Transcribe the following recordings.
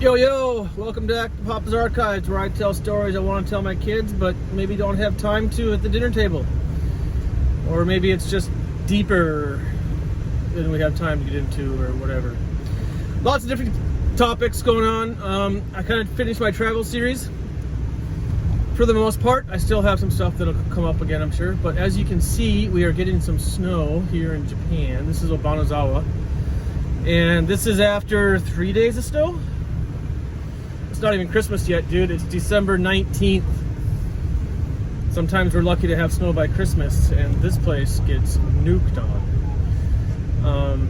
Yo, welcome back to Papa's Archives, where I tell stories I want to tell my kids, but maybe don't have time to at the dinner table. Or maybe it's just deeper than we have time to get into, or whatever. Lots of different topics going on. I kind of finished my travel series. For the most part, I still have some stuff that'll come up again, I'm sure. But as you can see, we are getting some snow here in Japan. This is Obanazawa. And this is after 3 days of snow. It's not even Christmas yet, dude. It's December 19th. Sometimes we're lucky to have snow by Christmas, and this place gets nuked on.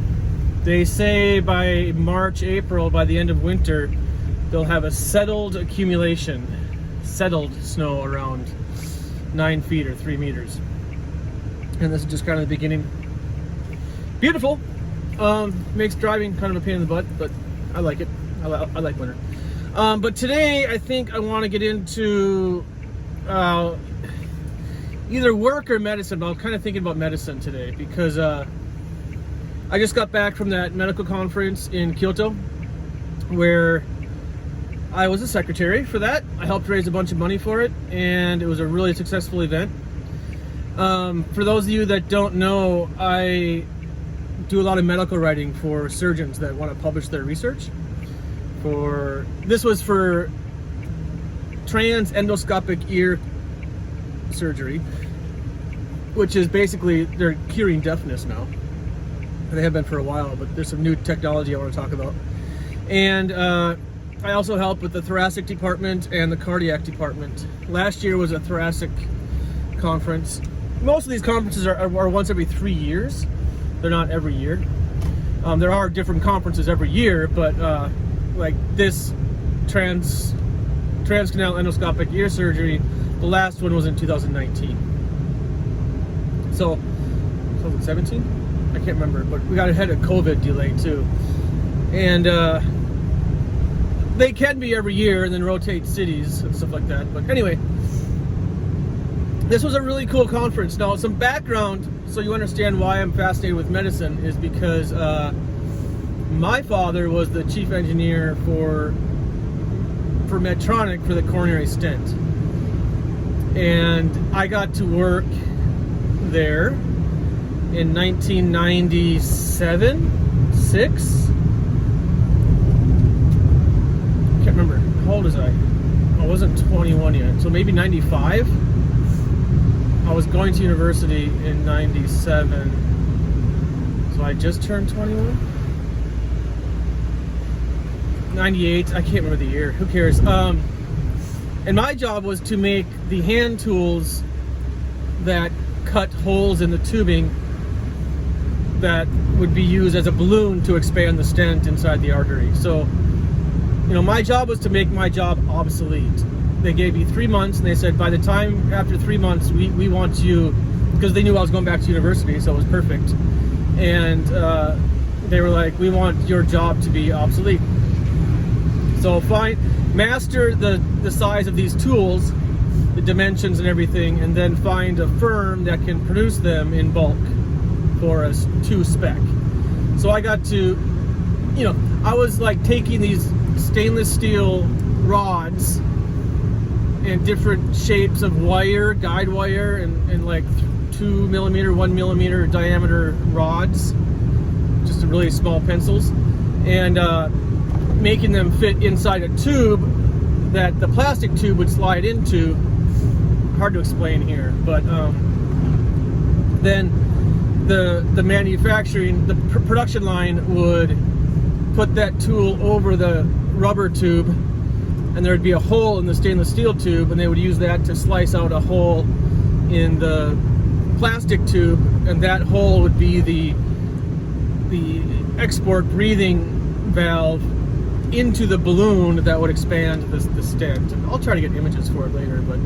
They say by March, April, by the end of winter, they'll have a settled accumulation, settled snow around 9 feet or 3 meters. And this is just kind of the beginning. Beautiful. Makes driving kind of a pain in the butt, but I like it. I like winter. But today I think I want to get into either work or medicine, but I'm kind of thinking about medicine today because I just got back from that medical conference in Kyoto where I was a secretary for that. I helped raise a bunch of money for it, and it was a really successful event. For those of you that don't know, I do a lot of medical writing for surgeons that want to publish their research. This was for transendoscopic ear surgery, which is basically they're curing deafness now. They have been for a while, but there's some new technology I want to talk about. And I also help with the thoracic department and the cardiac department. Last year was a thoracic conference. Most of these conferences are once every 3 years. They're not every year. There are different conferences every year, but like this transcanal endoscopic ear surgery, the last one was in 2019. So 2017? I can't remember, but we got ahead of COVID delay too. And they can be every year and then rotate cities and stuff like that. But anyway, this was a really cool conference. Now, some background so you understand why I'm fascinated with medicine is because my father was the chief engineer for Medtronic for the coronary stent. And I got to work there in 1997, 6. Can't remember. How old was I? I wasn't 21 yet, so maybe 95. I was going to university in 97, so I just turned 21. 98, I can't remember the year, who cares. And my job was to make the hand tools that cut holes in the tubing that would be used as a balloon to expand the stent inside the artery. So, you know, my job was to make my job obsolete. They gave me 3 months, and they said by the time after 3 months we want you, because they knew I was going back to university, so it was perfect. And they were like, we want your job to be obsolete. So master the size of these tools, the dimensions and everything, and then find a firm that can produce them in bulk for us to spec. So I got to, you know, I was like taking these stainless steel rods and different shapes of wire, guide wire, and like 2 millimeter, 1 millimeter diameter rods, just really small pencils, and making them fit inside a tube that the plastic tube would slide into. Hard to explain here, but then the manufacturing, the production line would put that tool over the rubber tube, and there would be a hole in the stainless steel tube, and they would use that to slice out a hole in the plastic tube, and that hole would be the export breathing valve into the balloon that would expand the stent. And I'll try to get images for it later, but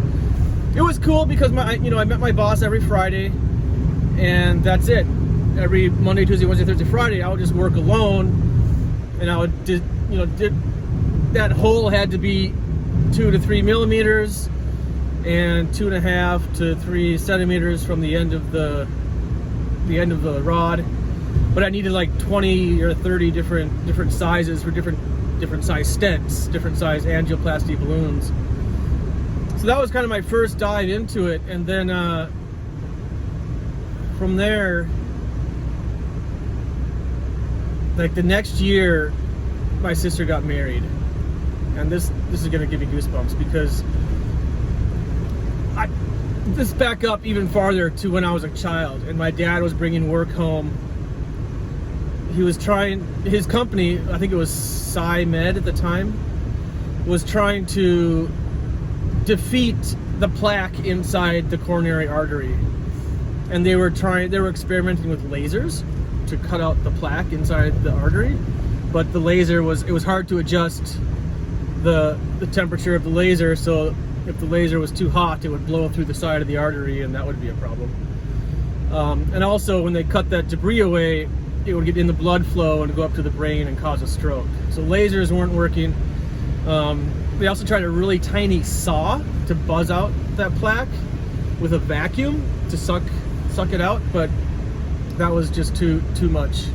it was cool because I met my boss every Friday, and that's it. Every Monday, Tuesday, Wednesday, Thursday, Friday, I would just work alone, and I would that hole had to be 2 to 3 millimeters and 2.5 to 3 centimeters from the end of the rod. But I needed like 20 or 30 different sizes for different different size stents, different size angioplasty balloons. So that was kind of my first dive into it, and then from there, like the next year, my sister got married, and this is gonna give me goosebumps because this back up even farther to when I was a child, and my dad was bringing work home. He was trying, his company, I think it was SciMed at the time, was trying to defeat the plaque inside the coronary artery, and they were experimenting with lasers to cut out the plaque inside the artery, but the laser it was hard to adjust the temperature of the laser, so if the laser was too hot, it would blow through the side of the artery, and that would be a problem. And also, when they cut that debris away, it would get in the blood flow and go up to the brain and cause a stroke. So lasers weren't working. They also tried a really tiny saw to buzz out that plaque with a vacuum to suck it out, but that was just too much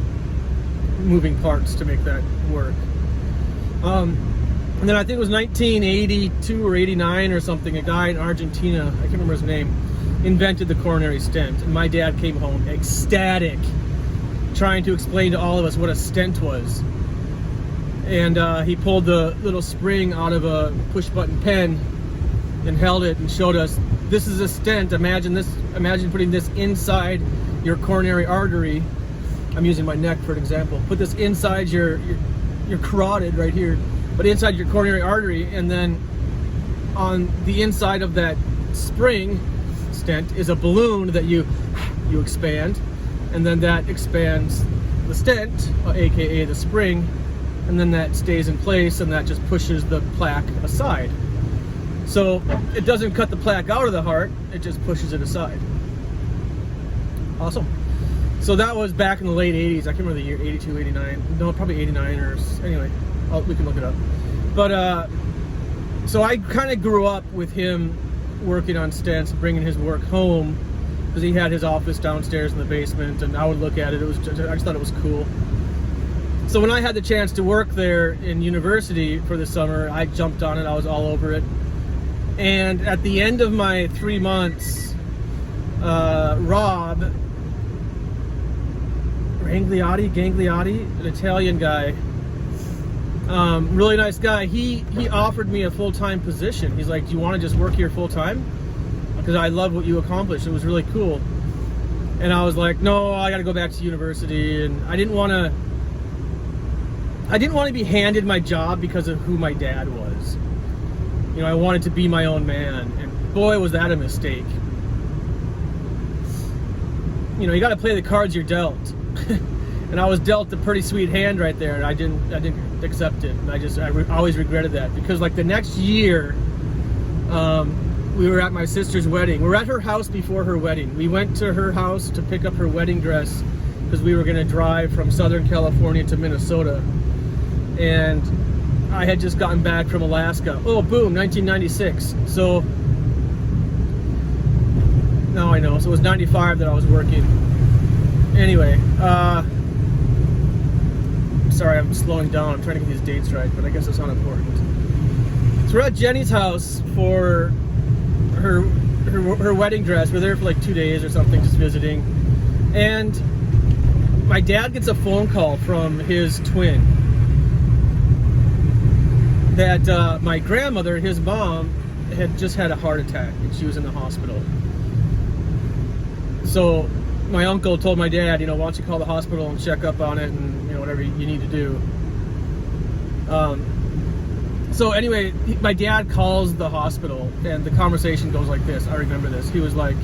moving parts to make that work. And then I think it was 1982 or 89 or something, a guy in Argentina, I can't remember his name, invented the coronary stent. And my dad came home ecstatic, trying to explain to all of us what a stent was. And he pulled the little spring out of a push-button pen and held it and showed us, this is a stent. Imagine putting this inside your coronary artery. I'm using my neck for an example. Put this inside your carotid right here, but inside your coronary artery, and then on the inside of that spring stent is a balloon that you expand, and then that expands the stent, aka the spring, and then that stays in place, and that just pushes the plaque aside. So it doesn't cut the plaque out of the heart, it just pushes it aside. Awesome. So that was back in the late 80s. I can't remember the year, 82, 89. No, probably 89 or anyway. We can look it up. But so I kind of grew up with him working on stents, bringing his work home, because he had his office downstairs in the basement, and I would look at it. I just thought it was cool. So when I had the chance to work there in university for the summer, I jumped on it. I was all over it. And at the end of my 3 months, Rob Gangliotti, an Italian guy, really nice guy. He offered me a full-time position. He's like, do you want to just work here full-time? Because I love what you accomplished. It was really cool. And I was like, no, I got to go back to university. And I didn't want to be handed my job because of who my dad was. You know, I wanted to be my own man. And boy, was that a mistake. You know, you got to play the cards you're dealt. And I was dealt a pretty sweet hand right there, and I didn't accept it. And I always regretted that, because like the next year, we were at my sister's wedding. We were at her house before her wedding. We went to her house to pick up her wedding dress because we were going to drive from Southern California to Minnesota. And I had just gotten back from Alaska. Oh, boom, 1996. So now I know. So it was 95 that I was working. Anyway, sorry, I'm slowing down. I'm trying to get these dates right, but I guess it's not important. So we're at Jenny's house for her wedding dress. We're there for like 2 days or something, just visiting. And my dad gets a phone call from his twin that my grandmother, his mom, had just had a heart attack and she was in the hospital. So my uncle told my dad, you know, why don't you call the hospital and check up on it, and you know, whatever you need to do. So anyway, my dad calls the hospital, and the conversation goes like this. I remember this. He was like,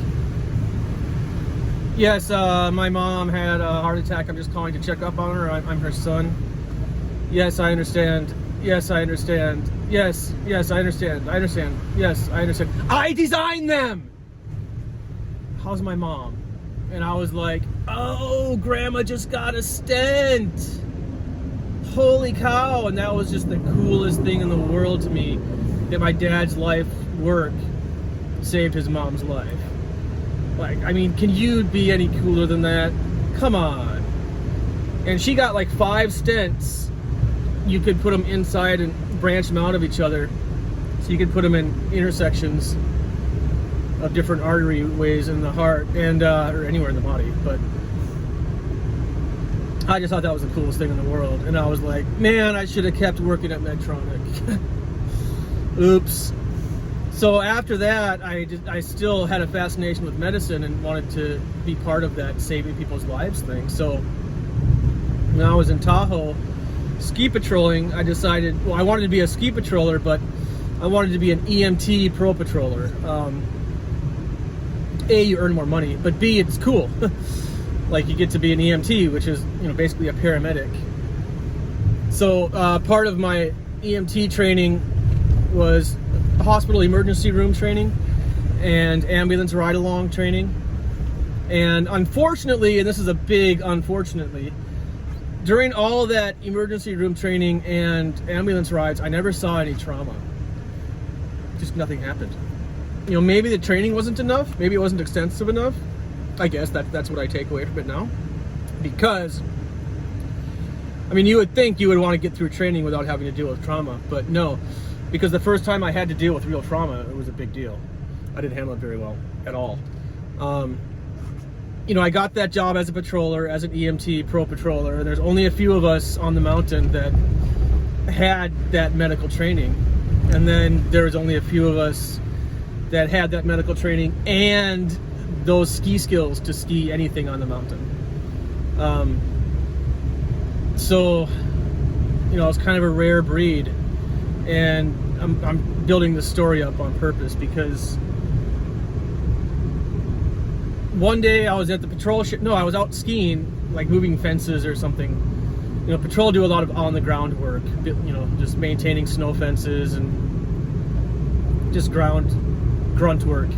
yes, my mom had a heart attack. I'm just calling to check up on her. I'm her son. Yes, I understand. Yes, I understand. Yes, I understand. I understand. Yes, I understand. I designed them! How's my mom? And I was like, oh, Grandma just got a stent. Holy cow. And that was just the coolest thing in the world to me, that my dad's life work saved his mom's life. Like, I mean, can you be any cooler than that? Come on. And she got like 5 stents you could put them inside and branch them out of each other. So you could put them in intersections of different artery ways in the heart and or anywhere in the body. But I just thought that was the coolest thing in the world. And I was like, man, I should have kept working at Medtronic. Oops. So after that, I still had a fascination with medicine and wanted to be part of that saving people's lives thing. So when I was in Tahoe ski patrolling, I decided, well, I wanted to be a ski patroller, but I wanted to be an EMT pro patroller. A, you earn more money, but B, it's cool. Like you get to be an EMT, which is, you know, basically a paramedic. So part of my EMT training was hospital emergency room training and ambulance ride-along training. And unfortunately, and this is a big unfortunately, during all of that emergency room training and ambulance rides, I never saw any trauma. Just nothing happened. You know, maybe the training wasn't enough, maybe it wasn't extensive enough. I guess that's what I take away from it now. Because, I mean, you would think you would want to get through training without having to deal with trauma, but no. Because the first time I had to deal with real trauma, it was a big deal. I didn't handle it very well at all. You know, I got that job as a patroller, as an EMT pro patroller, and there's only a few of us on the mountain that had that medical training. And then there was only a few of us that had that medical training and those ski skills to ski anything on the mountain. So, you know, it's kind of a rare breed. And I'm building this story up on purpose because one day I was at the patrol I was out skiing, like moving fences or something. You know, patrol do a lot of on the ground work, you know, just maintaining snow fences and just grunt work.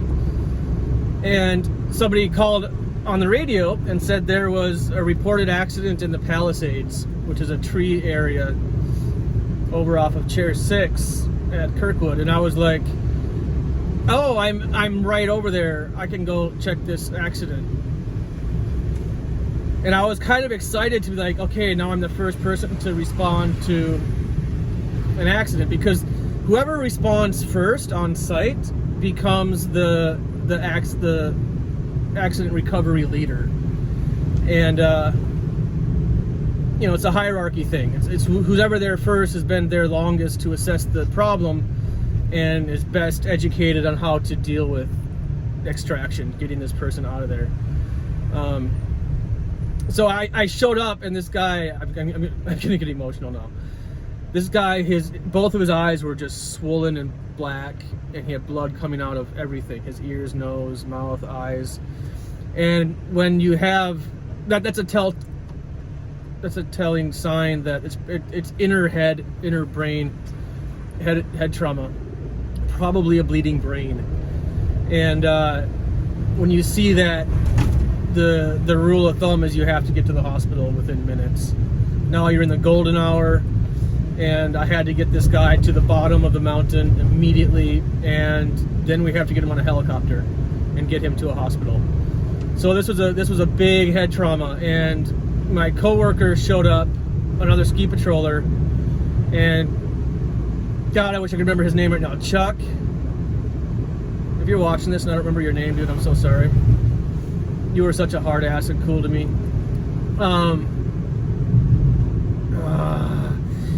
And somebody called on the radio and said there was a reported accident in the Palisades, which is a tree area over off of Chair 6 at Kirkwood. And I was like, oh, I'm right over there. I can go check this accident. And I was kind of excited to be like, okay, now I'm the first person to respond to an accident, because whoever responds first on site becomes the accident recovery leader. And you know, it's a hierarchy thing. It's who's ever there first has been there longest to assess the problem and is best educated on how to deal with extraction, getting this person out of there. So I showed up, and this guy, I'm gonna get emotional now. This guy, both of his eyes were just swollen and black, and he had blood coming out of everything: his ears, nose, mouth, eyes. And when you have that's a telling sign that it's inner brain head trauma, probably a bleeding brain. And when you see that, the rule of thumb is you have to get to the hospital within minutes. Now you're in the golden hour, and I had to get this guy to the bottom of the mountain immediately, and then we have to get him on a helicopter and get him to a hospital. So this was a big head trauma, and my coworker showed up, another ski patroller, and God, I wish I could remember his name right now. Chuck, if you're watching this and I don't remember your name, dude, I'm so sorry. You were such a hard ass and cool to me.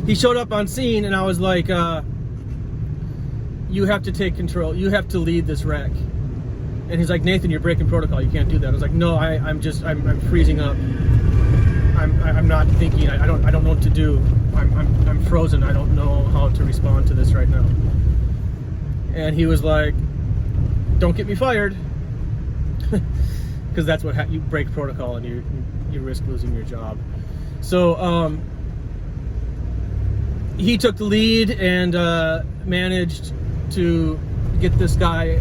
He showed up on scene, and I was like, you have to take control. You have to lead this wreck. And he's like, Nathan, you're breaking protocol. You can't do that. I was like, no, I'm freezing up. I'm not thinking. I don't know what to do. I'm frozen. I don't know how to respond to this right now. And he was like, don't get me fired, because that's what you break protocol and you risk losing your job. So he took the lead and managed to get this guy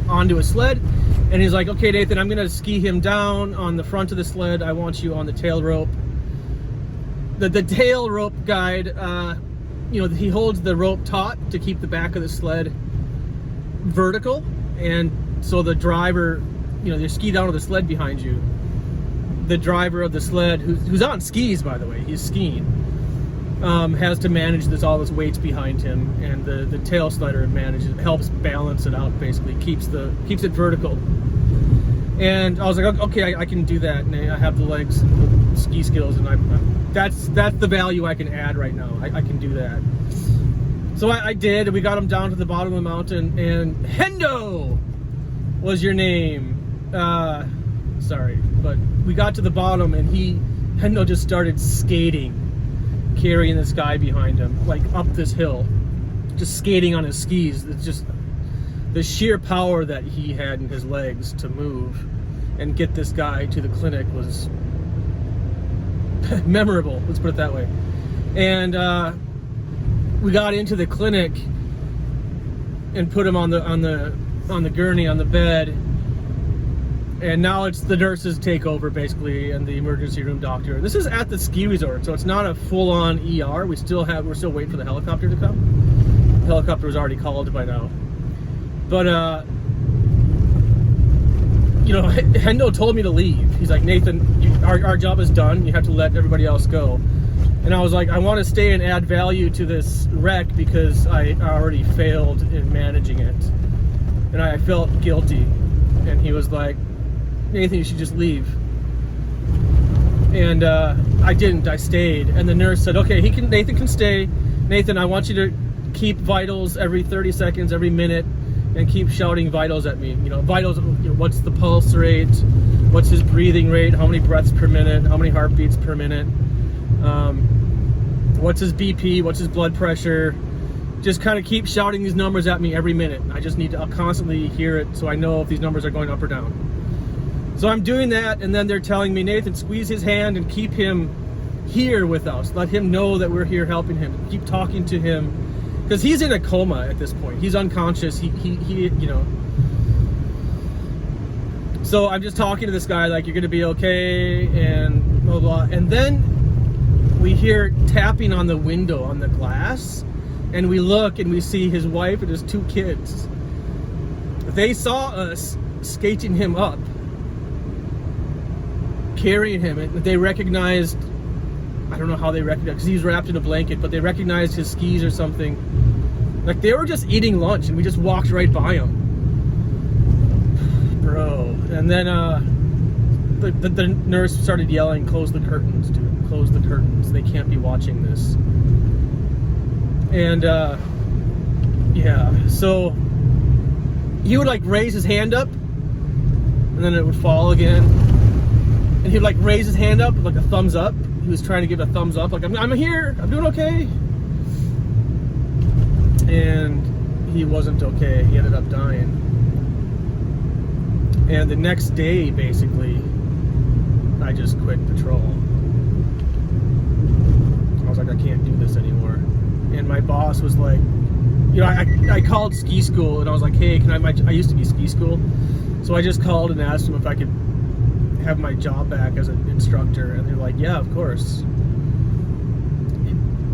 onto a sled. And he's like, okay, Nathan, I'm gonna ski him down on the front of the sled. I want you on the tail rope. The tail rope guide, you know, he holds the rope taut to keep the back of the sled vertical, and so the driver, you know, you ski down to the sled behind you. The driver of the sled, who's on skis, by the way, he's skiing. has to manage all this weights behind him, and the tail slider helps balance it out, basically keeps it vertical. And I was like, okay, I can do that, and I have the legs, the ski skills, and that's the value I can add right now. I can do that. So I did, and we got him down to the bottom of the mountain, and Hendo was your name. Sorry, but we got to the bottom, and Hendo just started skating, carrying this guy behind him, like up this hill, just skating on his skis. It's just the sheer power that he had in his legs to move and get this guy to the clinic was memorable, let's put it that way. And we got into the clinic and put him on the gurney, on the bed, and now it's the nurses take over, basically, and the emergency room doctor. This is at the ski resort, so it's not a full-on ER. We're still waiting for the helicopter to come. The helicopter was already called by now. But Hendo told me to leave. He's like, Nathan, our job is done. You have to let everybody else go. And I was like, I want to stay and add value to this wreck because I already failed in managing it. And I felt guilty. And he was like, Nathan, you should just leave. And I didn't. I stayed. And the nurse said, okay, Nathan can stay. Nathan, I want you to keep vitals every 30 seconds, every minute, and keep shouting vitals at me. Vitals, what's the pulse rate? What's his breathing rate? How many breaths per minute? How many heartbeats per minute? What's his BP? What's his blood pressure? Just kind of keep shouting these numbers at me every minute. I just need to constantly hear it so I know if these numbers are going up or down. So I'm doing that, and then they're telling me, Nathan, squeeze his hand and keep him here with us. Let him know that we're here helping him. Keep talking to him, because he's in a coma at this point. He's unconscious. So I'm just talking to this guy like, you're gonna be okay, and blah blah. And then we hear tapping on the window, on the glass, and we look and we see his wife and his 2 kids. They saw us skating him up, carrying him, and they recognized, I don't know how they recognized, because he was wrapped in a blanket, but they recognized his skis or something. Like, they were just eating lunch and we just walked right by him. Bro. And then the nurse started yelling, close the curtains, dude, close the curtains. They can't be watching this. And yeah, so he would like raise his hand up and then it would fall again. And he'd like raise his hand up with like a thumbs up. He was trying to give a thumbs up, like, I'm here, I'm doing okay. And he wasn't okay. He ended up dying. And the next day, basically, I just quit patrol. I was like, I can't do this anymore. And my boss was like, I called ski school and I was like, hey, I used to be ski school. So I just called and asked him if I could have my job back as an instructor, and they're like, yeah, of course.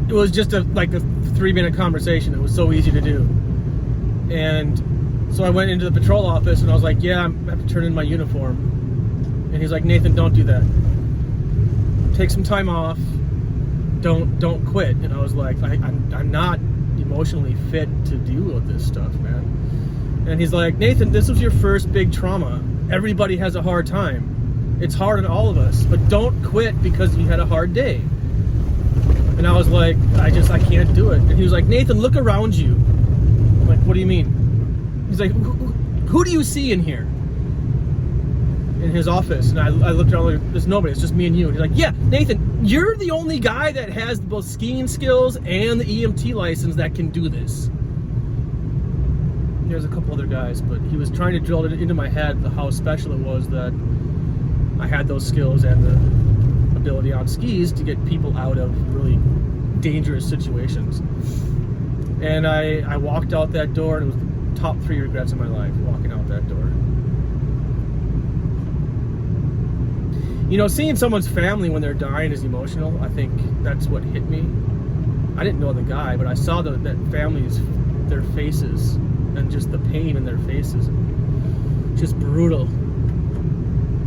It was just a 3-minute conversation. It was so easy to do. And so I went into the patrol office and I was like, yeah, I have to turn in my uniform. And he's like, Nathan, don't do that. Take some time off. Don't quit. And I was like, I'm not emotionally fit to deal with this stuff, man. And he's like, Nathan, this was your first big trauma. Everybody has a hard time. It's hard on all of us, but don't quit because you had a hard day. And I was like, I can't do it. And he was like, Nathan, look around you. I'm like, what do you mean? He's like, who do you see in here? In his office. And I looked around, like, there's nobody, it's just me and you. And he's like, yeah, Nathan, you're the only guy that has both skiing skills and the EMT license that can do this. There's a couple other guys, but he was trying to drill it into my head how special it was that I had those skills and the ability on skis to get people out of really dangerous situations. And I walked out that door, and it was the top 3 regrets of my life, walking out that door. Seeing someone's family when they're dying is emotional. I think that's what hit me. I didn't know the guy, but I saw that family's, their faces, and just the pain in their faces. Just brutal.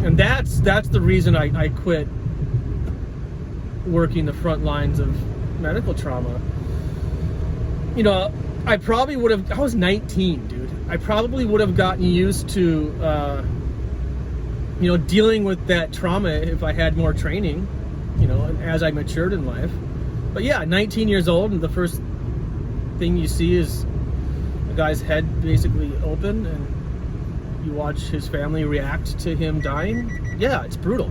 And that's the reason I quit working the front lines of medical trauma, you know, I probably would have, I was 19, dude. I probably would have gotten used to, you know, dealing with that trauma if I had more training, you know, as I matured in life. But yeah, 19 years old, and the first thing you see is a guy's head basically open, and you watch his family react to him dying. Yeah, it's brutal.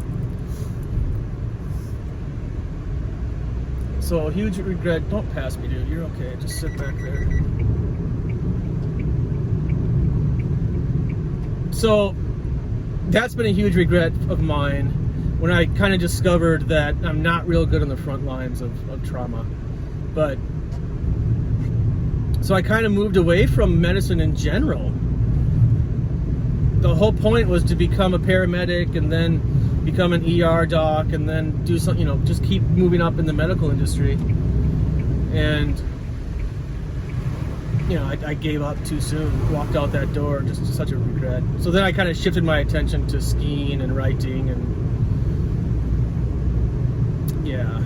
So, huge regret. Don't pass me, dude. You're okay. Just sit back there. So, that's been a huge regret of mine when I kind of discovered that I'm not real good on the front lines of trauma. But, so I kind of moved away from medicine in general. The whole point was to become a paramedic and then become an ER doc and then do something, you know, just keep moving up in the medical industry. And, you know, I gave up too soon, walked out that door, just such a regret. So then I kind of shifted my attention to skiing and writing, and yeah.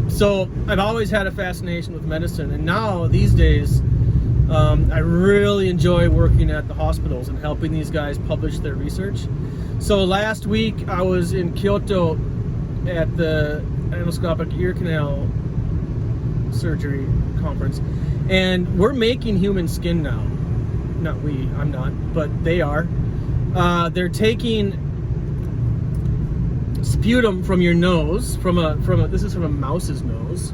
So I've always had a fascination with medicine, and now these days I really enjoy working at the hospitals and helping these guys publish their research. So last week I was in Kyoto at the endoscopic ear canal surgery conference, and we're making human skin now. Not we, I'm not, but they are. They're taking sputum from your nose, this is from a mouse's nose.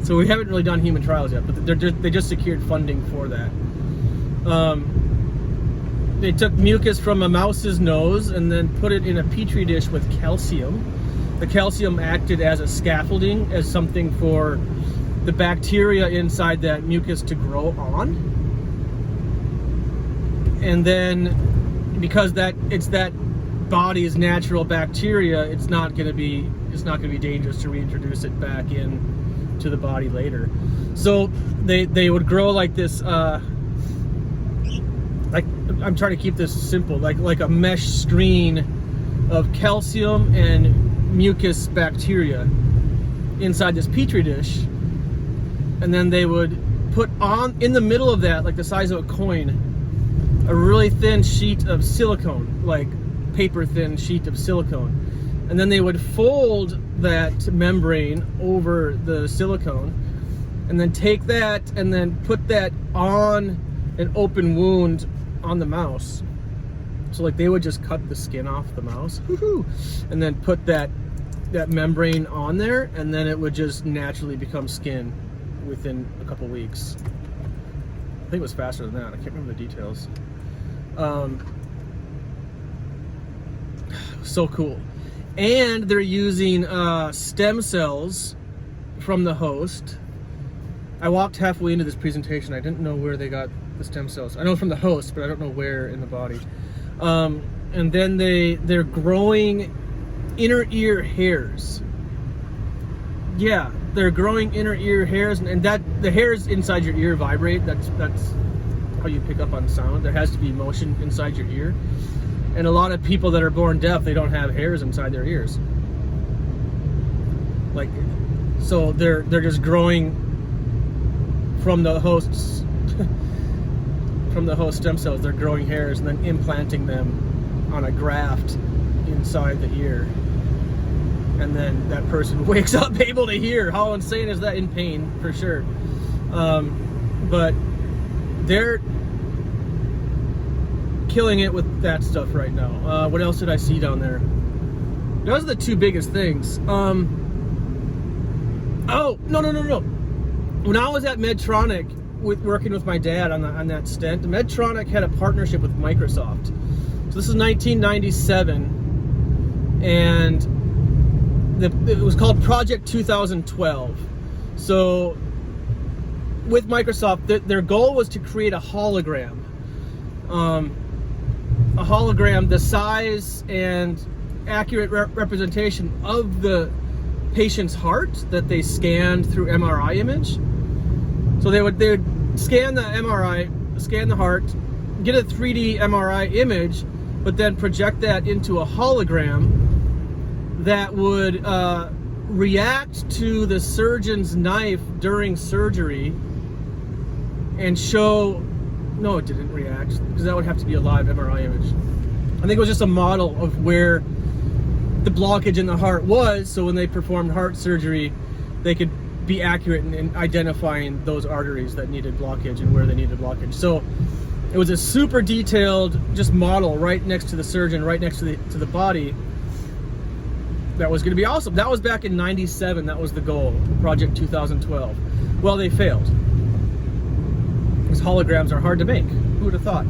So we haven't really done human trials yet, but they just secured funding for that. They took mucus from a mouse's nose and then put it in a petri dish with calcium. The calcium acted as a scaffolding, as something for the bacteria inside that mucus to grow on. And then, because it's that body's natural bacteria, it's not going to be dangerous to reintroduce it back in to the body later. So they would grow like this. Like, I'm trying to keep this simple, like a mesh screen of calcium and mucus bacteria inside this petri dish, and then they would put on, in the middle of that, like the size of a coin, a really thin sheet of silicone, like paper thin sheet of silicone, and then they would fold that membrane over the silicone, and then take that and then put that on an open wound on the mouse. So like they would just cut the skin off the mouse, and then put that membrane on there, and then it would just naturally become skin within a couple weeks. I think it was faster than that. I can't remember the details. So cool. And they're using stem cells from the host. I walked halfway into this presentation. I didn't know where they got the stem cells. I know from the host, but I don't know where in the body. And then they're growing inner ear hairs. Yeah, they're growing inner ear hairs, and that the hairs inside your ear vibrate. That's how you pick up on sound. There has to be motion inside your ear. And a lot of people that are born deaf, they don't have hairs inside their ears. Like, so they're just growing from the host's from the host stem cells. They're growing hairs and then implanting them on a graft inside the ear. And then that person wakes up able to hear. How insane is that? In pain, for sure. But they're killing it with that stuff right now. What else did I see down there? Those are the two biggest things. Oh, no. When I was at Medtronic, working with my dad on that stent, Medtronic had a partnership with Microsoft. So this is 1997, and it was called Project 2012. So with Microsoft, their goal was to create a hologram. A hologram the size and accurate representation of the patient's heart that they scanned through MRI image. So they would scan the MRI, scan the heart, get a 3D MRI image, but then project that into a hologram that would react to the surgeon's knife during surgery and show, no, it didn't react, because that would have to be a live MRI image. I think it was just a model of where the blockage in the heart was, so when they performed heart surgery, they could be accurate in identifying those arteries that needed blockage and where they needed blockage. So it was a super detailed just model right next to the surgeon, right next to the body. That was going to be awesome. That was back in '97. That was the goal, Project 2012. Well, they failed, because holograms are hard to make. Who would have thought?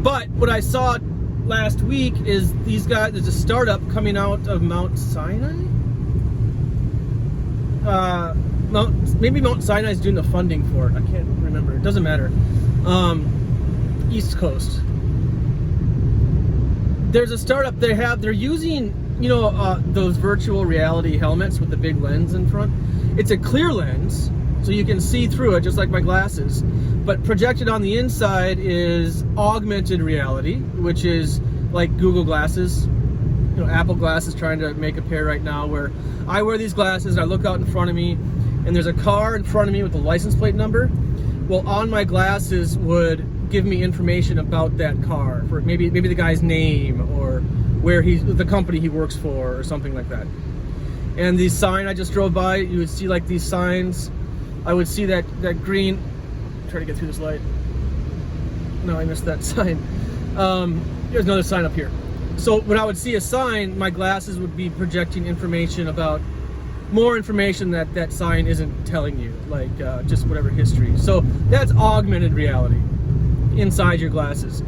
But what I saw last week is these guys, there's a startup coming out of Mount Sinai. Maybe Mount Sinai is doing the funding for it. I can't remember. It doesn't matter. East Coast. There's a startup they're using, you know, those virtual reality helmets with the big lens in front. It's a clear lens, so you can see through it just like my glasses. But projected on the inside is augmented reality, which is like Google glasses. You know, Apple glasses trying to make a pair right now, where I wear these glasses and I look out in front of me and there's a car in front of me with the license plate number. Well, on my glasses would give me information about that car, for maybe the guy's name or where the company he works for or something like that. And the sign I just drove by, you would see like these signs. I would see that green. Try to get through this light. No, I missed that sign. There's another sign up here. So when I would see a sign, my glasses would be projecting information about more information that sign isn't telling you, like just whatever history. So that's augmented reality inside your glasses.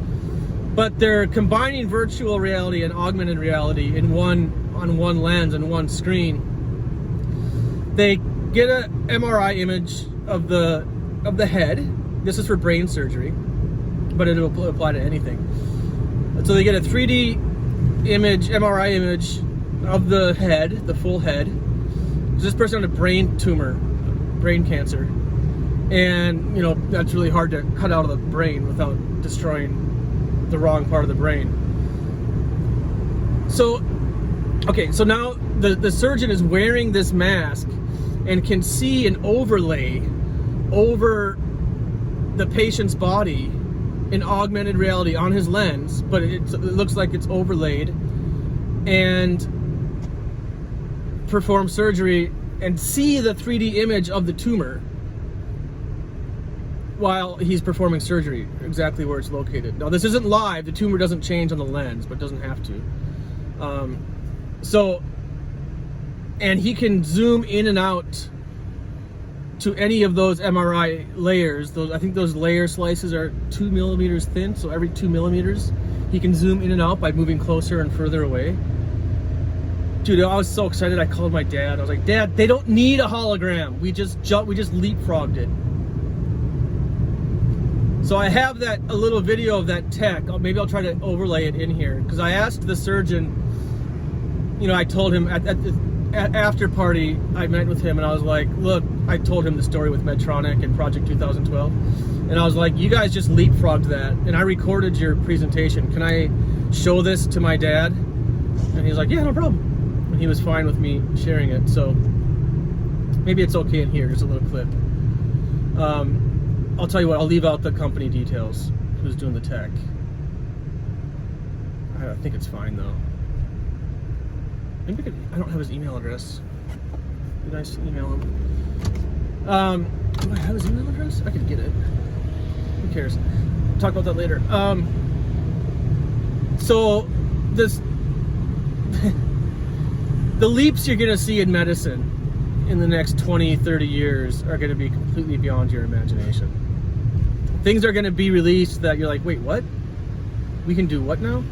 But they're combining virtual reality and augmented reality on one lens and one screen. They get an MRI image of the head. This is for brain surgery, but it'll apply to anything. So they get a 3D image, MRI image of the head, the full head. So this person had a brain tumor, brain cancer, and you know that's really hard to cut out of the brain without destroying the wrong part of the brain. So, okay, so now the surgeon is wearing this mask and can see an overlay over the patient's body in augmented reality on his lens, but it looks like it's overlaid, and perform surgery and see the 3D image of the tumor while he's performing surgery, exactly where it's located. Now, this isn't live. The tumor doesn't change on the lens, but it doesn't have to. And he can zoom in and out to any of those MRI layers. I think those layer slices are 2 millimeters thin, so every 2 millimeters he can zoom in and out by moving closer and further away. Dude, I was so excited. I called my dad. I was like, Dad, they don't need a hologram. We just leapfrogged it. So I have a little video of that tech. Maybe I'll try to overlay it in here, because I asked the surgeon, you know, I told him at the after party, I met with him and I was like, look, I told him the story with Medtronic and Project 2012. And I was like, you guys just leapfrogged that. And I recorded your presentation. Can I show this to my dad? And he's like, yeah, no problem. And he was fine with me sharing it. So maybe it's okay in here, just a little clip. I'll tell you what, I'll leave out the company details, who's doing the tech. I think it's fine though. Maybe I don't have his email address. Be nice to email him. Do I have his email address? I could get it. Who cares? We'll talk about that later. So this the leaps you're gonna see in medicine in the next 20, 30 years are gonna be completely beyond your imagination. Things are gonna be released that you're like, wait, what? We can do what now?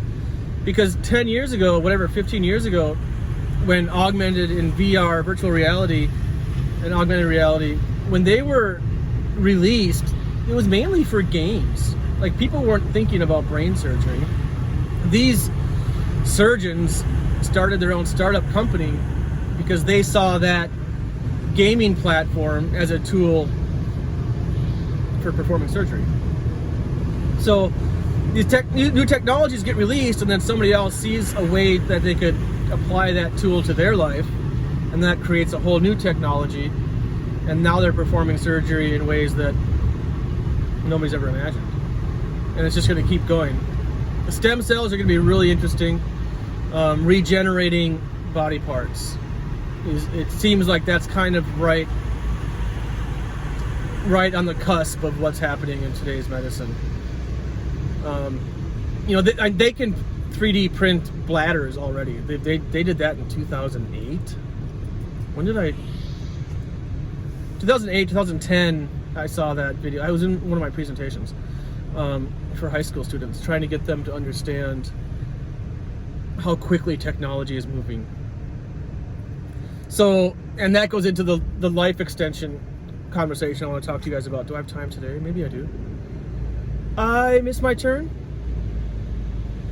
Because 10 years ago, whatever, 15 years ago, when augmented in VR, virtual reality, and augmented reality, when they were released, it was mainly for games. Like, people weren't thinking about brain surgery. These surgeons started their own startup company because they saw that gaming platform as a tool for performing surgery. So these new technologies get released, and then somebody else sees a way that they could apply that tool to their life, and and that creates a whole new technology, and now they're performing surgery in ways that nobody's ever imagined, and it's just going to keep going. The stem cells are going to be really interesting. Regenerating body parts, it seems like that's kind of right on the cusp of what's happening in today's medicine. You know, they can 3D print bladders already. They did that in 2008. When did 2008, 2010, I saw that video. I was in one of my presentations for high school students, trying to get them to understand how quickly technology is moving. So, and that goes into the life extension conversation I want to talk to you guys about. Do I have time today? Maybe I do. I missed my turn.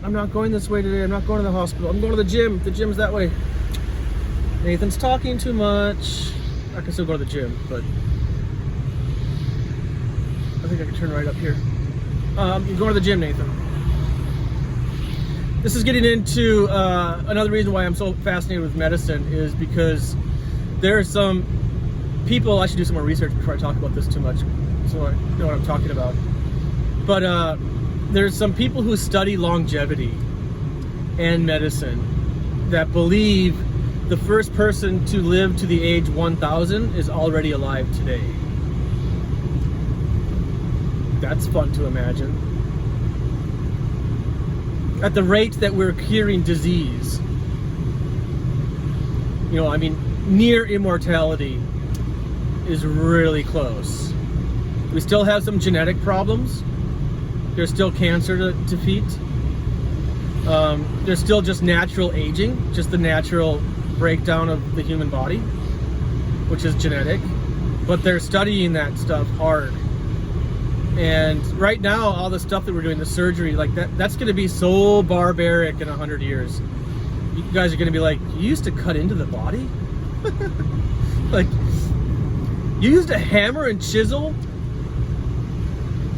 I'm not going this way today. I'm not going to the hospital. I'm going to the gym. The gym's that way. Nathan's talking too much. I can still go to the gym, but I think I can turn right up here. You're going to the gym, Nathan. This is getting into another reason why I'm so fascinated with medicine, is because there are some people, I should do some more research before I talk about this too much, so I know what I'm talking about. But there's some people who study longevity and medicine that believe the first person to live to the age 1000 is already alive today. That's fun to imagine. At the rate that we're curing disease, you know, I mean, near immortality is really close. We still have some genetic problems. There's still cancer to defeat. There's still just natural aging, just the natural breakdown of the human body, which is genetic. But they're studying that stuff hard. And right now, all the stuff that we're doing, the surgery, like that's going to be so barbaric in 100 years. You guys are going to be like, you used to cut into the body? Like, you used a hammer and chisel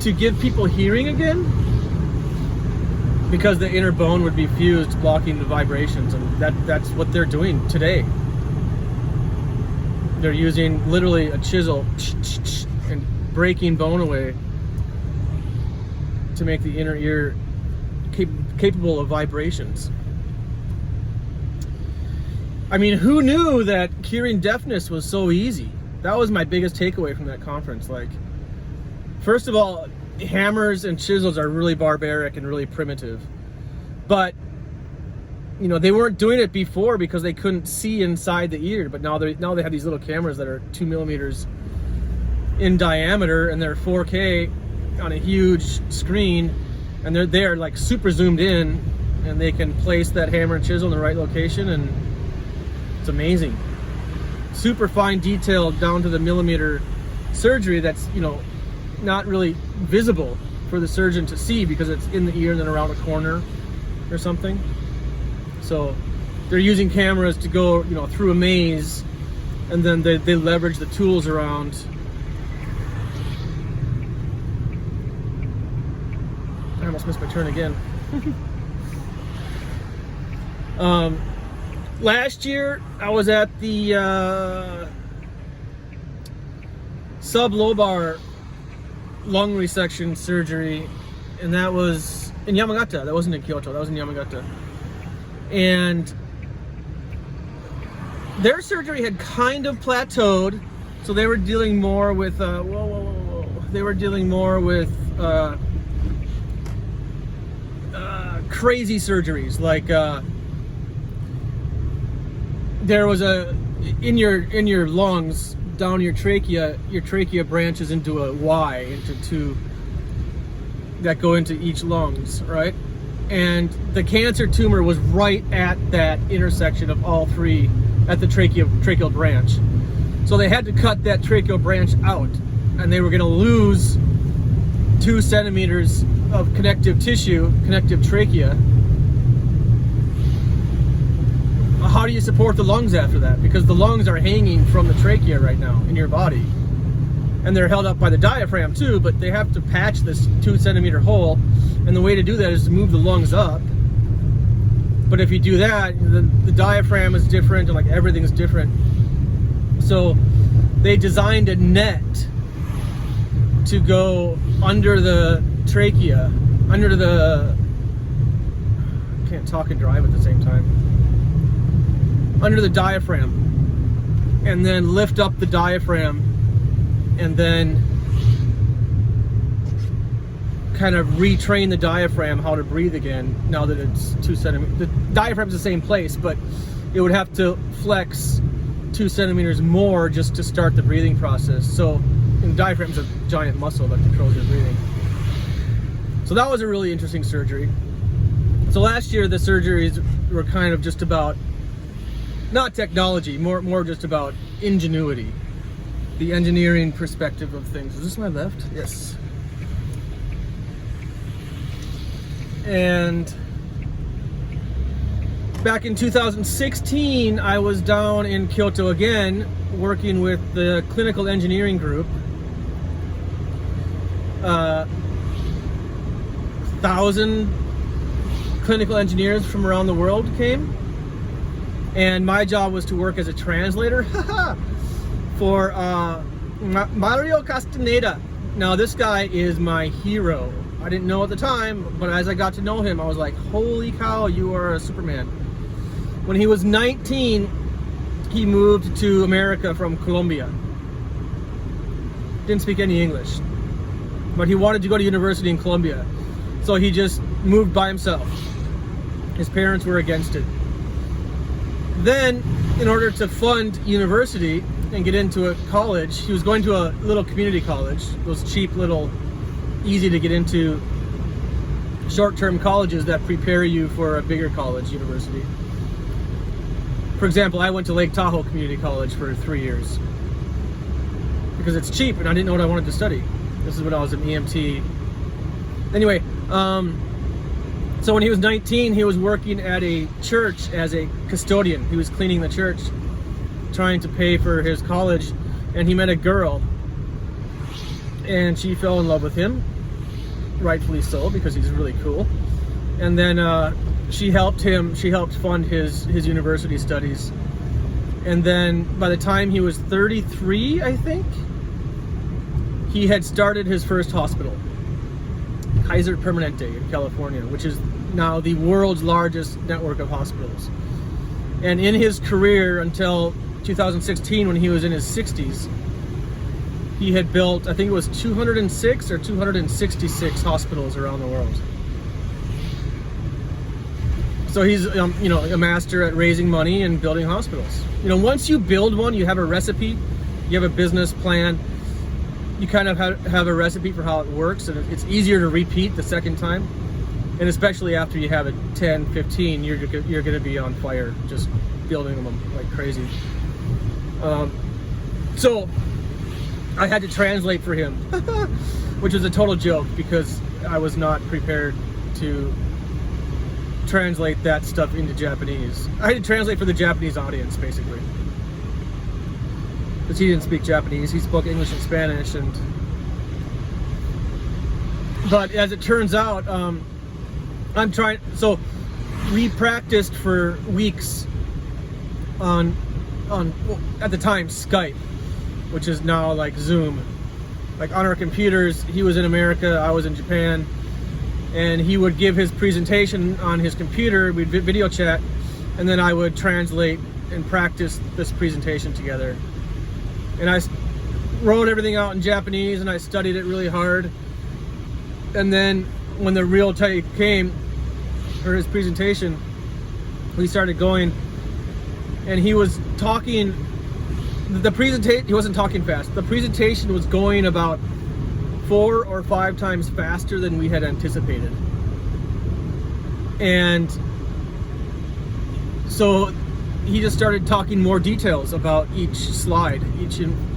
to give people hearing again? Because the inner bone would be fused, blocking the vibrations, and that's what they're doing today. They're using literally a chisel and breaking bone away to make the inner ear capable of vibrations. I mean, who knew that curing deafness was so easy? That was my biggest takeaway from that conference. Like, first of all, hammers and chisels are really barbaric and really primitive. But, you know, they weren't doing it before because they couldn't see inside the ear. But now they have these little cameras that are 2 millimeters in diameter, and they're 4K on a huge screen, and they're like super zoomed in, and they can place that hammer and chisel in the right location, and it's amazing. Super fine detail down to the millimeter surgery that's, you know, not really visible for the surgeon to see because it's in the ear and then around a corner or something. So they're using cameras to go, you know, through a maze, and then they leverage the tools around. I almost missed my turn again. Last year I was at the sublobar lung resection surgery, and that was in Yamagata. That wasn't in Kyoto, that was in Yamagata. And their surgery had kind of plateaued, so they were dealing more with they were dealing more with crazy surgeries, like there was in your lungs, down your trachea branches into a Y, into two that go into each lungs, right? And the cancer tumor was right at that intersection of all three, at the tracheal branch. So they had to cut that tracheal branch out, and they were going to lose 2 centimeters of connective tissue, connective trachea. How do you support the lungs after that? Because the lungs are hanging from the trachea right now in your body, and they're held up by the diaphragm too, but they have to patch this 2 centimeter hole, and the way to do that is to move the lungs up. But if you do that, the diaphragm is different, and like everything's different. So they designed a net to go under the trachea, under the, I can't talk and drive at the same time, under the diaphragm, and then lift up the diaphragm, and then kind of retrain the diaphragm how to breathe again now that it's 2 centimeters. The diaphragm's the same place, but it would have to flex 2 centimeters more just to start the breathing process. So, and the diaphragm's a giant muscle that controls your breathing. So that was a really interesting surgery. So last year the surgeries were kind of just about, not technology, more just about ingenuity, the engineering perspective of things. Is this my left? Yes. And back in 2016, I was down in Kyoto again, working with the clinical engineering group. 1,000 clinical engineers from around the world came, and my job was to work as a translator for Mario Castaneda. Now this guy is my hero. I didn't know at the time, but as I got to know him, I was like, holy cow, you are a Superman. When he was 19, he moved to America from Colombia. Didn't speak any English, but he wanted to go to university in Colombia. So he just moved by himself. His parents were against it. Then, in order to fund university and get into a college, he was going to a little community college, those cheap little, easy to get into short-term colleges that prepare you for a bigger college, university. For example, I went to Lake Tahoe Community College for 3 years because it's cheap and I didn't know what I wanted to study. This is when I was an EMT. Anyway, so when he was 19, he was working at a church as a custodian. He was cleaning the church, trying to pay for his college, and he met a girl, and she fell in love with him, rightfully so, because he's really cool. And then she helped fund his university studies. And then by the time he was 33, I think, he had started his first hospital, Kaiser Permanente in California, which is now the world's largest network of hospitals. And in his career until 2016, when he was in his 60s, he had built, I think it was 206 or 266 hospitals around the world. So he's, a master at raising money and building hospitals. Once you build one, you have a recipe, you have a business plan, you kind of have a recipe for how it works, and it's easier to repeat the second time. And especially after you have it 10, 15, you're going to be on fire just building them like crazy. So I had to translate for him, which was a total joke because I was not prepared to translate that stuff into Japanese. I had to translate for the Japanese audience, basically. Because he didn't speak Japanese, he spoke English and Spanish. But as it turns out, so we practiced for weeks on at the time, Skype, which is now like Zoom. Like on our computers, he was in America, I was in Japan, and he would give his presentation on his computer, we'd video chat, and then I would translate and practice this presentation together. And I wrote everything out in Japanese and I studied it really hard. And then when the real time came for his presentation, we started going, and he was talking, he wasn't talking fast. The presentation was going about 4 or 5 times faster than we had anticipated. And so he just started talking more details about each slide,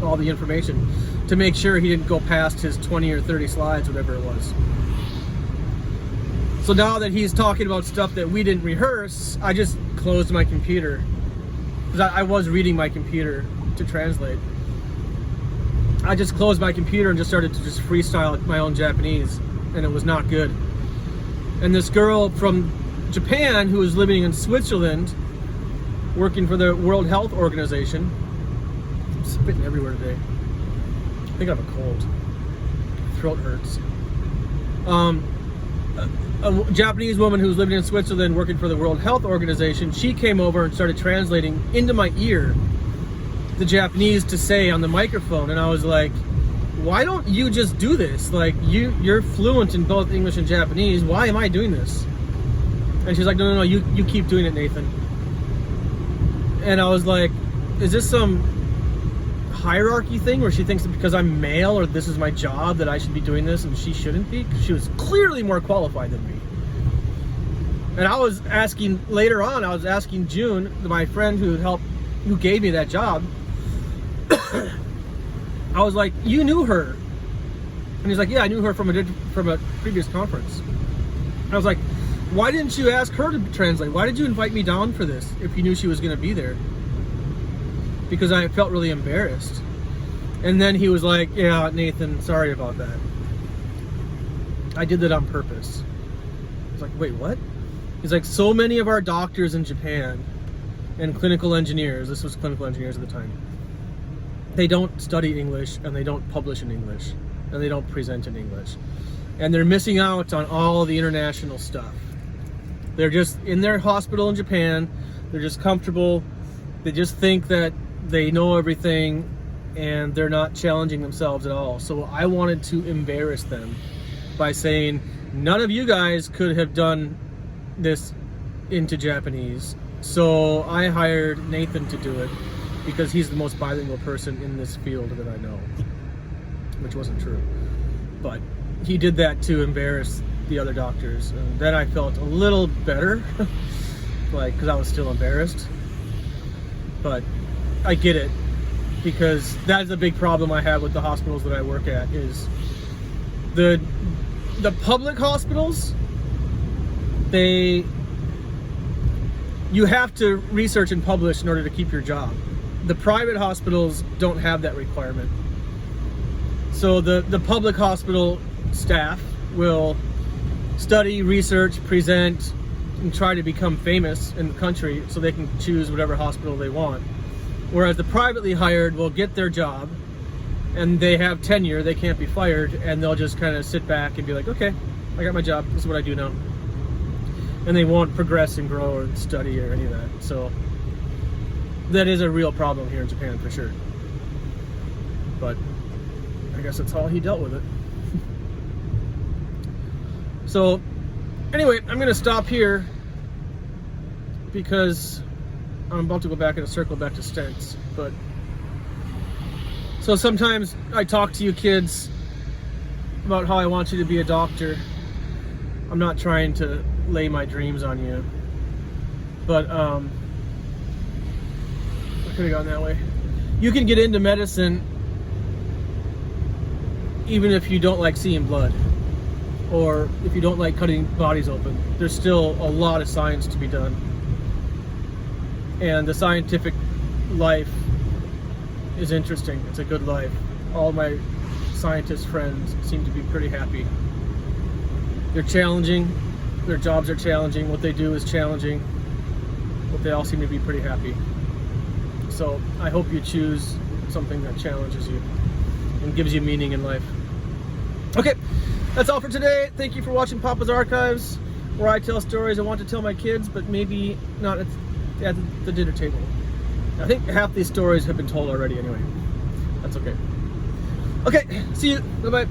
all the information, to make sure he didn't go past his 20 or 30 slides, whatever it was. So now that he's talking about stuff that we didn't rehearse, I just closed my computer. Because I was reading my computer to translate. I just closed my computer and just started to just freestyle my own Japanese, and it was not good. And this girl from Japan who was living in Switzerland, working for the World Health Organization, spitting everywhere today. I think I have a cold. Throat hurts. A Japanese woman who's living in Switzerland working for the World Health Organization, she came over and started translating into my ear the Japanese to say on the microphone, and I was like, why don't you just do this? Like, you're fluent in both English and Japanese. Why am I doing this? And she's like, no, you keep doing it, Nathan. And I was like, is this some hierarchy thing where she thinks that because I'm male or this is my job that I should be doing this and she shouldn't be? She was clearly more qualified than me. And I was asking later on, I was asking June, my friend who gave me that job, I was like, you knew her? And he's like, yeah, I knew her from a previous conference. And I was like, why didn't you ask her to translate? Why did you invite me down for this if you knew she was going to be there? Because I felt really embarrassed. And then he was like, yeah, Nathan, sorry about that. I did that on purpose. I was like, wait, what? He's like, so many of our doctors in Japan and clinical engineers, this was clinical engineers at the time, they don't study English and they don't publish in English and they don't present in English. And they're missing out on all the international stuff. They're just in their hospital in Japan. They're just comfortable. They just think that they know everything and they're not challenging themselves at all. So I wanted to embarrass them by saying, none of you guys could have done this into Japanese. So I hired Nathan to do it because he's the most bilingual person in this field that I know, which wasn't true. But he did that to embarrass the other doctors. And then I felt a little better, like, because I was still embarrassed. But I get it, because that's a big problem I have with the hospitals that I work at, is the public hospitals, you have to research and publish in order to keep your job. The private hospitals don't have that requirement. So the public hospital staff will study, research, present, and try to become famous in the country so they can choose whatever hospital they want. Whereas the privately hired will get their job and they have tenure, they can't be fired, and they'll just kind of sit back and be like, okay, I got my job, this is what I do now. And they won't progress and grow or study or any of that. So that is a real problem here in Japan for sure. But I guess that's how he dealt with it. So anyway, I'm gonna stop here because I'm about to go back in a circle back to stents. But so sometimes I talk to you kids about how I want you to be a doctor. I'm not trying to lay my dreams on you, but I could have gone that way. You can get into medicine even if you don't like seeing blood, or if you don't like cutting bodies open. There's still a lot of science to be done, and the scientific life is interesting. It's a good life. All my scientist friends seem to be pretty happy. They're challenging, their jobs are challenging, what they do is challenging, but they all seem to be pretty happy. So I hope you choose something that challenges you and gives you meaning in life. Okay, that's all for today. Thank you for watching Papa's Archives, where I tell stories I want to tell my kids, but maybe not at the dinner table. I think half these stories have been told already anyway. That's okay. Okay, see you. Bye-bye.